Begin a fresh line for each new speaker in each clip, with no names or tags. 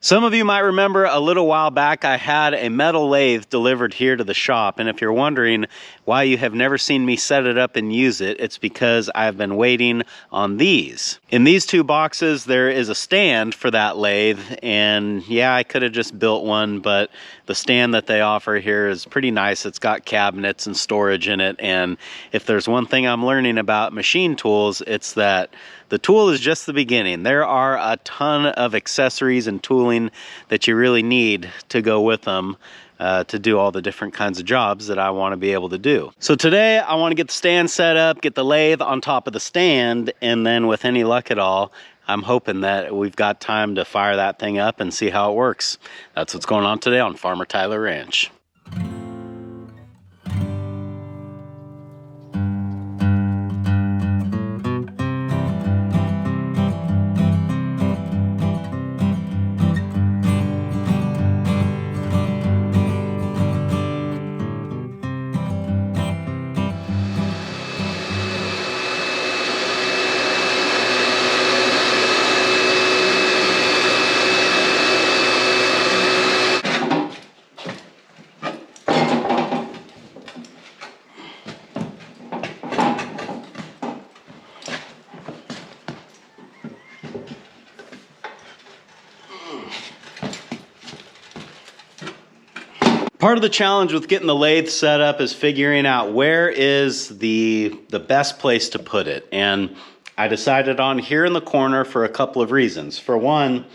Some of you might remember a little while back I had a metal lathe delivered here to the shop, and if you're wondering why you have never seen me set it up and use it, it's because I've been waiting on these. In these two boxes there is a stand for that lathe, and yeah, I could have just built one, but the stand that they offer here is pretty nice. It's got cabinets and storage in it, and if there's one thing I'm learning about machine tools, it's that the tool is just the beginning. There are a ton of accessories and tooling that you really need to go with them to do all the different kinds of jobs that I want to be able to do. So today I want to get the stand set up, get the lathe on top of the stand, and then with any luck at all, I'm hoping that we've got time to fire that thing up and see how it works. That's what's going on today on Farmertylerranch. Part of the challenge with getting the lathe set up is figuring out where is the best place to put it. And I decided on here in the corner for a couple of reasons. For one,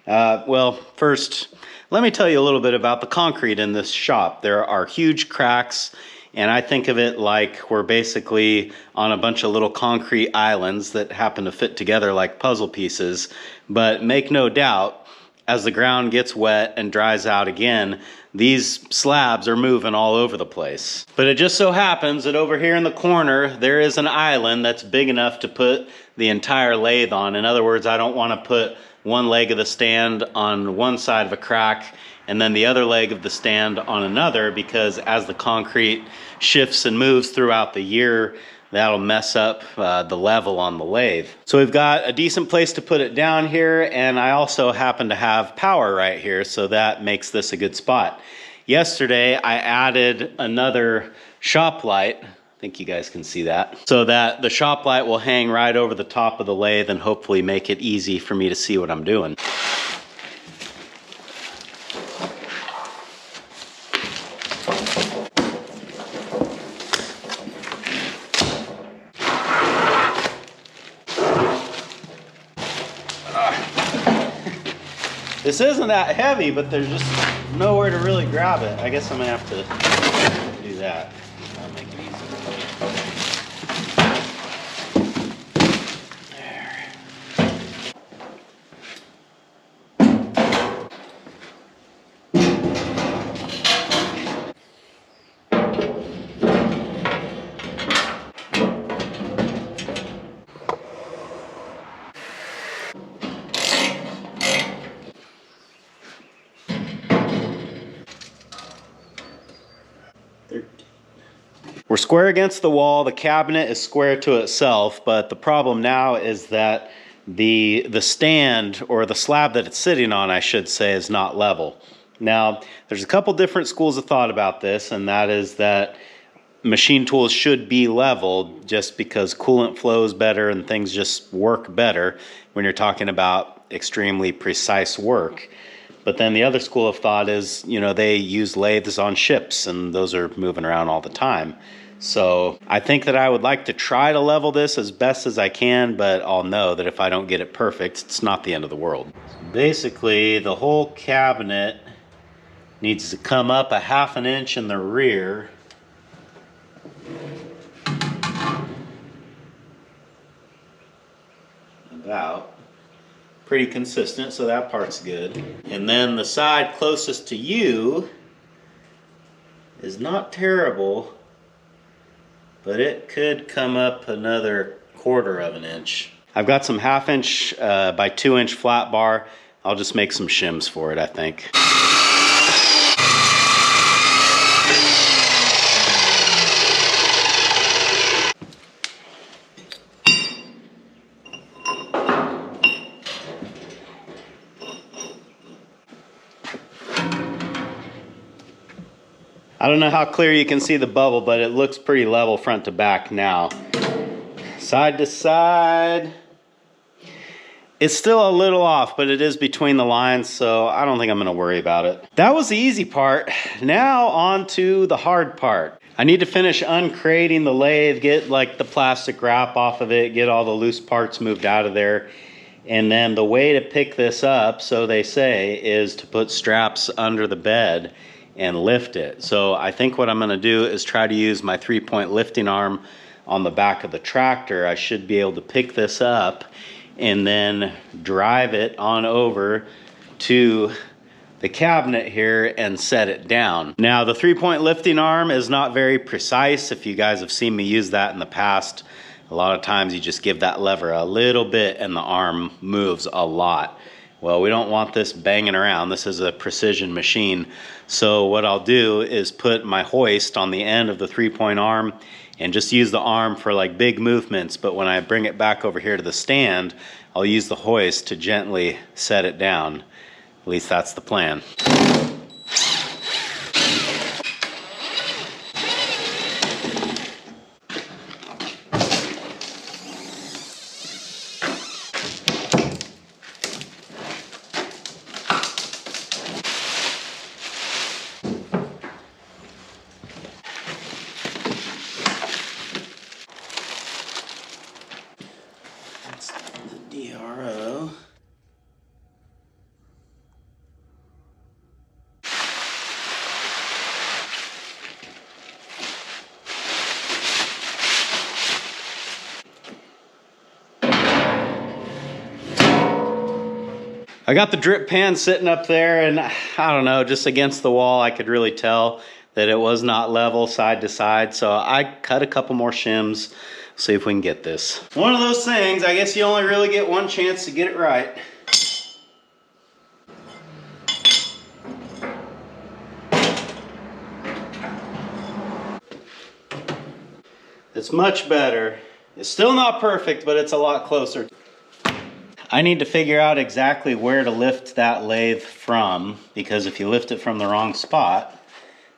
well, first, let me tell you a little bit about the concrete in this shop. There are huge cracks, and I think of it like we're basically on a bunch of little concrete islands that happen to fit together like puzzle pieces. But make no doubt, as the ground gets wet and dries out again, these slabs are moving all over the place. But it just so happens that over here in the corner, there is an island that's big enough to put the entire lathe on. In other words, I don't want to put one leg of the stand on one side of a crack and then the other leg of the stand on another, because as the concrete shifts and moves throughout the year, that'll mess up the level on the lathe. So we've got a decent place to put it down here, and I also happen to have power right here, so that makes this a good spot. Yesterday, I added another shop light. I think you guys can see that. So that the shop light will hang right over the top of the lathe and hopefully make it easy for me to see what I'm doing. This isn't that heavy, but there's just nowhere to really grab it. I guess I'm gonna have to do that. That'll make it easier. We're square against the wall. The cabinet is square to itself, but the problem now is that the stand, or the slab that it's sitting on, I should say, is not level. Now, there's a couple different schools of thought about this, and that is that machine tools should be level just because coolant flows better and things just work better when you're talking about extremely precise work. But then the other school of thought is, you know, they use lathes on ships and those are moving around all the time. So I think that I would like to try to level this as best as I can, but I'll know that if I don't get it perfect, it's not the end of the world. So basically, the whole cabinet needs to come up a ½ an inch in the rear. About. Pretty consistent, so that part's good. And then the side closest to you is not terrible, but it could come up another ¼ of an inch. I've got some ½ inch by 2 inch flat bar. I'll just make some shims for it, I think. I don't know how clear you can see the bubble, but it looks pretty level front to back now. Side to side. It's still a little off, but it is between the lines, so I don't think I'm gonna worry about it. That was the easy part. Now on to the hard part. I need to finish uncrating the lathe, get like the plastic wrap off of it, get all the loose parts moved out of there. And then the way to pick this up, so they say, is to put straps under the bed and lift it. So I think what I'm gonna do is try to use my 3-point lifting arm on the back of the tractor. I should be able to pick this up and then drive it on over to the cabinet here and set it down. Now the 3-point lifting arm is not very precise. If you guys have seen me use that in the past, a lot of times you just give that lever a little bit and the arm moves a lot. Well, we don't want this banging around. This is a precision machine. So what I'll do is put my hoist on the end of the 3-point arm and just use the arm for like big movements. But when I bring it back over here to the stand, I'll use the hoist to gently set it down. At least that's the plan. DRO. I got the drip pan sitting up there, and I don't know, just against the wall I could really tell that it was not level side to side, so I cut a couple more shims. See if we can get this. One of those things, I guess you only really get one chance to get it right. It's much better. It's still not perfect, but it's a lot closer. I need to figure out exactly where to lift that lathe from, because if you lift it from the wrong spot,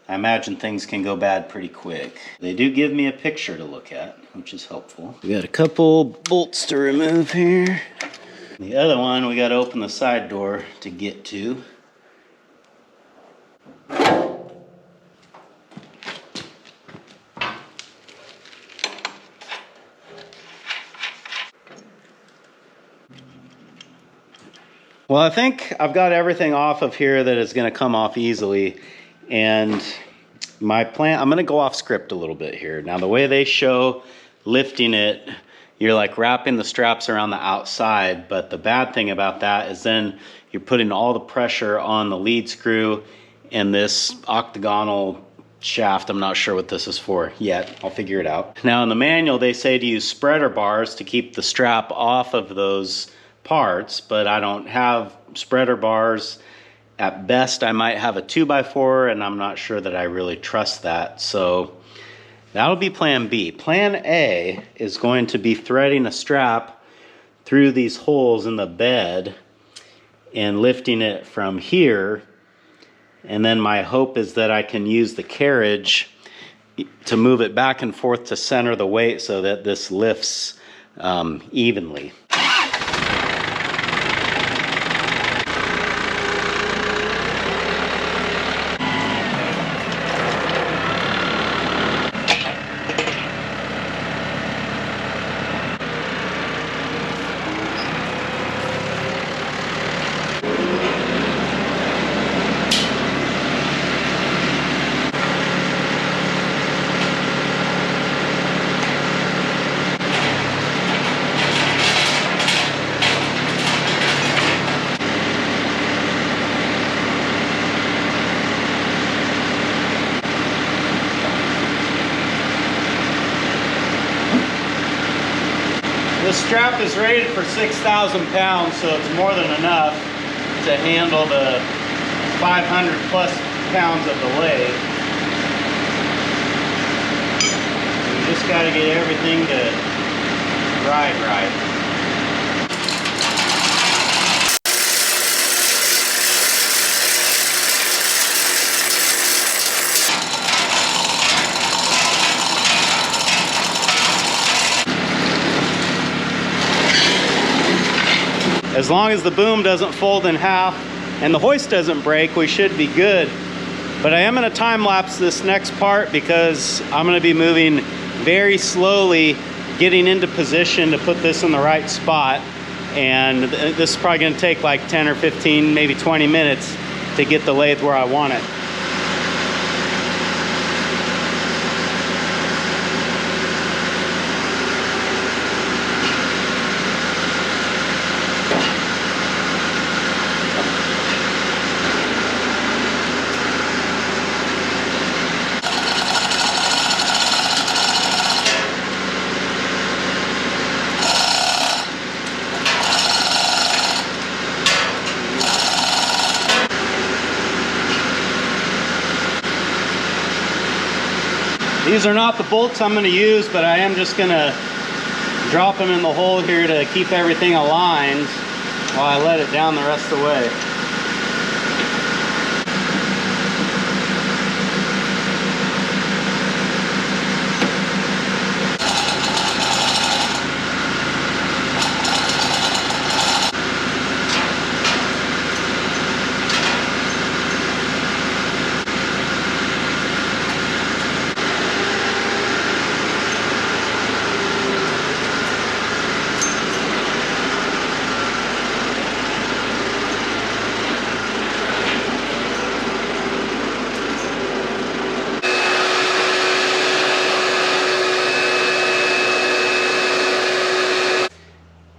I imagine things can go bad pretty quick. They do give me a picture to look at, which is helpful. We got a couple bolts to remove here. The other one, we got to open the side door to get to. Well, I think I've got everything off of here that is going to come off easily. And my plan, I'm going to go off script a little bit here. Now, the way they show lifting it, you're like wrapping the straps around the outside. But the bad thing about that is then you're putting all the pressure on the lead screw and this octagonal shaft. I'm not sure what this is for yet. I'll figure it out. Now, in the manual, they say to use spreader bars to keep the strap off of those parts, but I don't have spreader bars. At best, I might have a 2x4, and I'm not sure that I really trust that. So that'll be plan B. Plan A is going to be threading a strap through these holes in the bed and lifting it from here. And then my hope is that I can use the carriage to move it back and forth to center the weight so that this lifts evenly. This strap is rated for 6,000 pounds, so it's more than enough to handle the 500 plus pounds of the lathe. We just got to get everything to ride right. as long as the boom doesn't fold in half and the hoist doesn't break, we should be good. But I am going to time lapse this next part because I'm going to be moving very slowly, getting into position to put this in the right spot. And this is probably going to take like 10 or 15, maybe 20 minutes to get the lathe where I want it. These are not the bolts I'm going to use, but I am just going to drop them in the hole here to keep everything aligned while I let it down the rest of the way.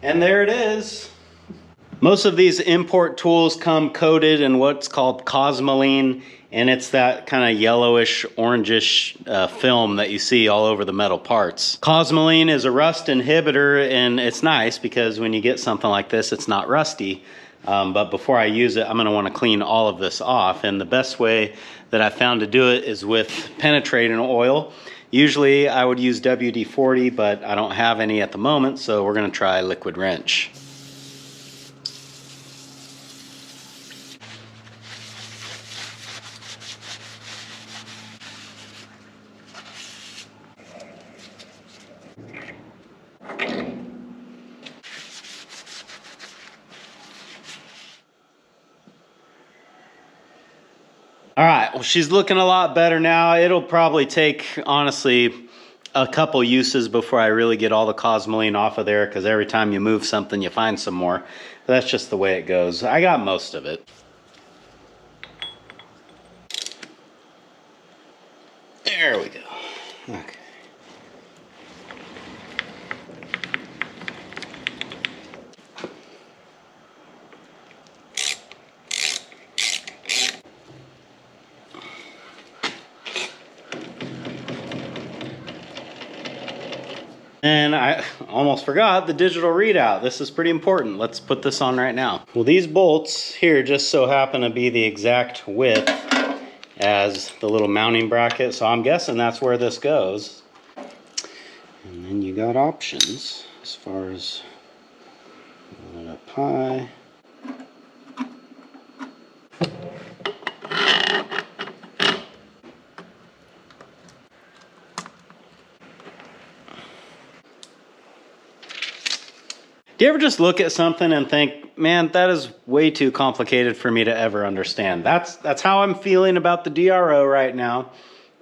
And there it is. Most of these import tools come coated in what's called cosmoline, and it's that kind of yellowish, orangish film that you see all over the metal parts. Cosmoline is a rust inhibitor, and it's nice because when you get something like this, it's not rusty. But before I use it, I'm going to want to clean all of this off, and the best way that I found to do it is with penetrating oil. Usually I would use WD-40, but I don't have any at the moment, so we're going to try liquid wrench. All right, well, she's looking a lot better now. It'll probably take, honestly, a couple uses before I really get all the cosmoline off of there, because every time you move something, you find some more. That's just the way it goes. I got most of it. There we go. Okay. And I almost forgot the digital readout. This is pretty important. Let's put this on right now. Well, these bolts here just so happen to be the exact width as the little mounting bracket, so I'm guessing that's where this goes. And then you got options as far as put it up high. Do you ever just look at something and think, man, that is way too complicated for me to ever understand? That's how I'm feeling about the DRO right now.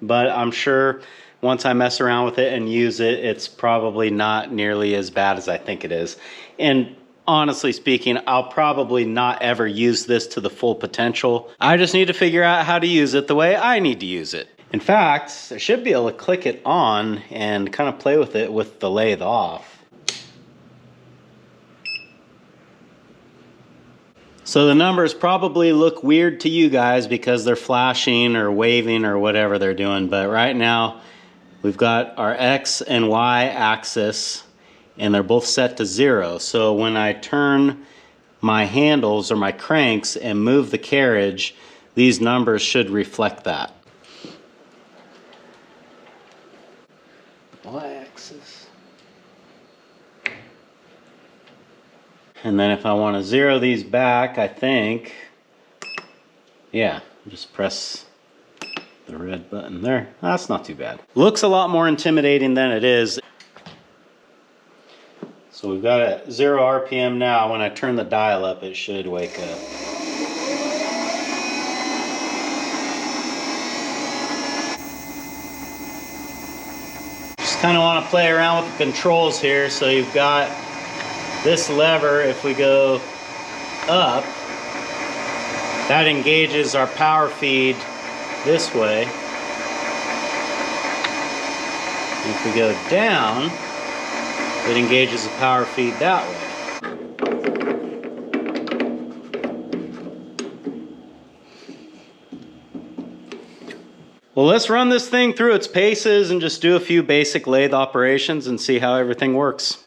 But I'm sure once I mess around with it and use it, it's probably not nearly as bad as I think it is. And honestly speaking, I'll probably not ever use this to the full potential. I just need to figure out how to use it the way I need to use it. In fact, I should be able to click it on and kind of play with it with the lathe off. So the numbers probably look weird to you guys because they're flashing or waving or whatever they're doing, but right now we've got our X and Y axis and they're both set to 0. So when I turn my handles or my cranks and move the carriage, these numbers should reflect that. Y axis. And then if I want to 0 these back, I think, yeah, just press the red button there. That's not too bad. Looks a lot more intimidating than it is. So we've got it 0 RPM now. When I turn the dial up, it should wake up. Just kind of want to play around with the controls here. So you've got this lever. If we go up, that engages our power feed this way. If we go down, it engages the power feed that way. Well, let's run this thing through its paces and just do a few basic lathe operations and see how everything works.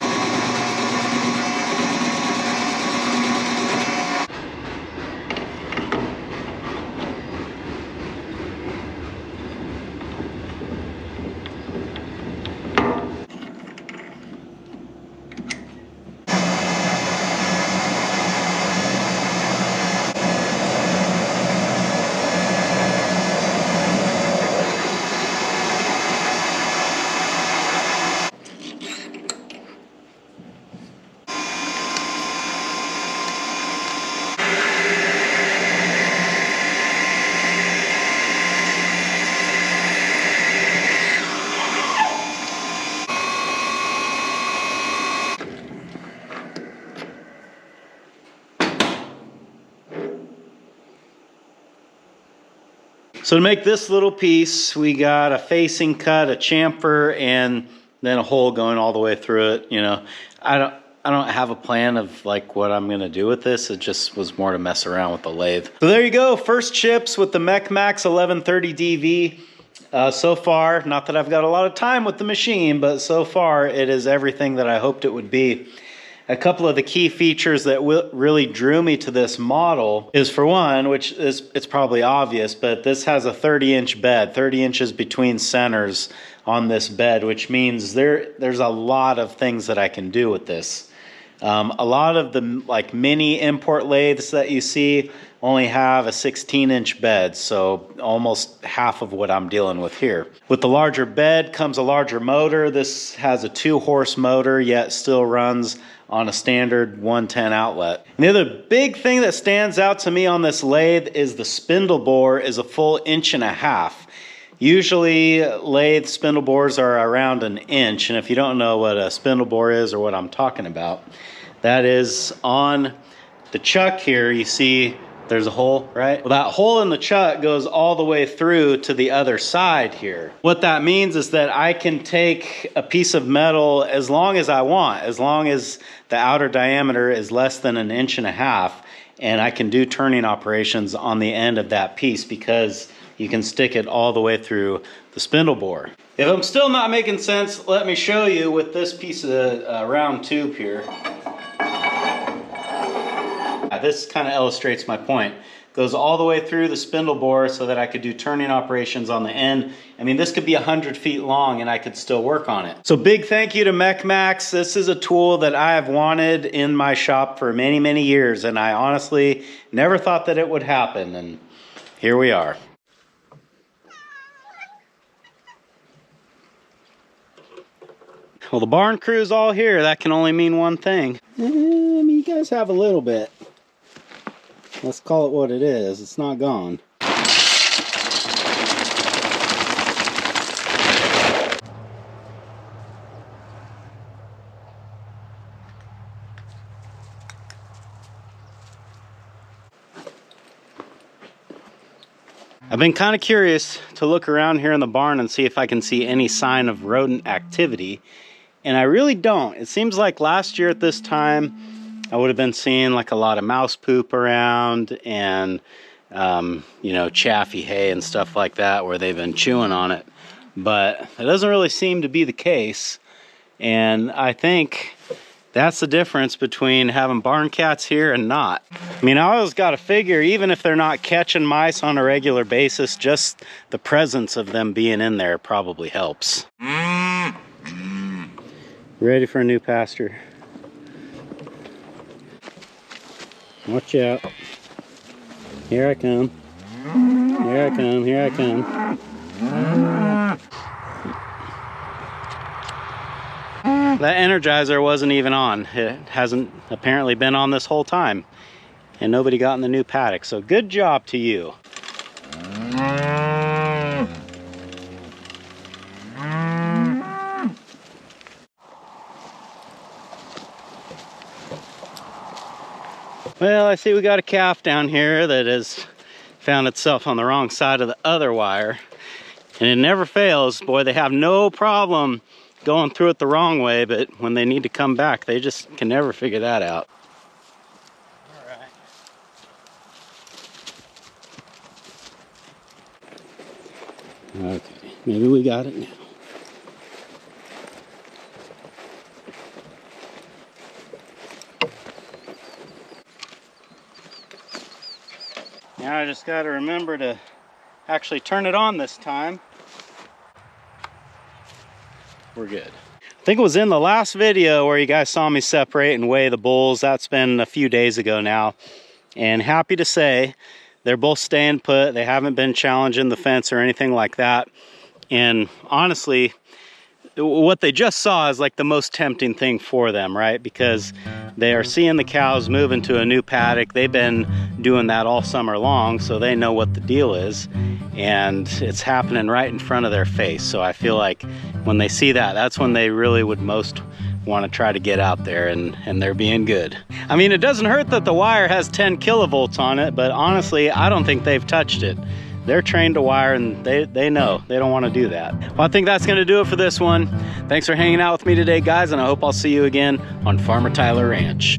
So to make this little piece, we got a facing cut, a chamfer, and then a hole going all the way through it. You know, I don't have a plan of like what I'm gonna do with this. It just was more to mess around with the lathe. So there you go, first chips with the MechMaxx 1130 DV. So far, not that I've got a lot of time with the machine, but so far it is everything that I hoped it would be. A couple of the key features that really drew me to this model is, for one, which is, it's probably obvious, but this has a 30-inch bed, 30 inches between centers on this bed, which means there's a lot of things that I can do with this. A lot of the like mini import lathes that you see only have a 16-inch bed, so almost half of what I'm dealing with here. With the larger bed comes a larger motor. This has a 2-horse motor, yet still runs on a standard 110 outlet. And the other big thing that stands out to me on this lathe is the spindle bore is a full 1.5 inches. Usually lathe spindle bores are around 1 inch, and if you don't know what a spindle bore is or what I'm talking about, that is on the chuck here. You see there's a hole, right? Well, that hole in the chuck goes all the way through to the other side here. What that means is that I can take a piece of metal as long as I want, as long as the outer diameter is less than 1.5 inches, and I can do turning operations on the end of that piece because you can stick it all the way through the spindle bore. If I'm still not making sense, let me show you with this piece of round tube here. This kind of illustrates my point. Goes all the way through the spindle bore so that I could do turning operations on the end. I mean, this could be 100 feet long and I could still work on it. So big thank you to MechMaxx. This is a tool that I have wanted in my shop for many, many years, and I honestly never thought that it would happen, and here we are. Well, the barn crew's all here. That can only mean one thing. I mean, you guys have a little bit. Let's call it what it is. It's not gone. I've been kind of curious to look around here in the barn and see if I can see any sign of rodent activity, and I really don't. It seems like last year at this time I would have been seeing like a lot of mouse poop around and you know, chaffy hay and stuff like that where they've been chewing on it, but it doesn't really seem to be the case. And I think that's the difference between having barn cats here and not. I mean, I always got to figure, even if they're not catching mice on a regular basis, just the presence of them being in there probably helps. Ready for a new pasture? Watch out. Here I come. Here I come. Here I come. That Energizer wasn't even on. It hasn't apparently been on this whole time. And nobody got in the new paddock. So good job to you. Well, I see we got a calf down here that has found itself on the wrong side of the other wire. And it never fails. Boy, they have no problem going through it the wrong way, but when they need to come back, they just can never figure that out. All right. Okay, maybe we got it now. Now I just got to remember to actually turn it on this time. We're good. I think it was in the last video where you guys saw me separate and weigh the bulls. That's been a few days ago now. And happy to say they're both staying put. They haven't been challenging the fence or anything like that. And honestly, what they just saw is like the most tempting thing for them, right? Because they are seeing the cows move into a new paddock. They've been doing that all summer long, so they know what the deal is. And it's happening right in front of their face. So I feel like when they see that, that's when they really would most want to try to get out there, and they're being good. I mean, it doesn't hurt that the wire has 10 kilovolts on it, but honestly, I don't think they've touched it. They're trained to wire, and they know they don't want to do that. Well, I think that's going to do it for this one. Thanks for hanging out with me today, guys, and I hope I'll see you again on Farmer Tyler Ranch.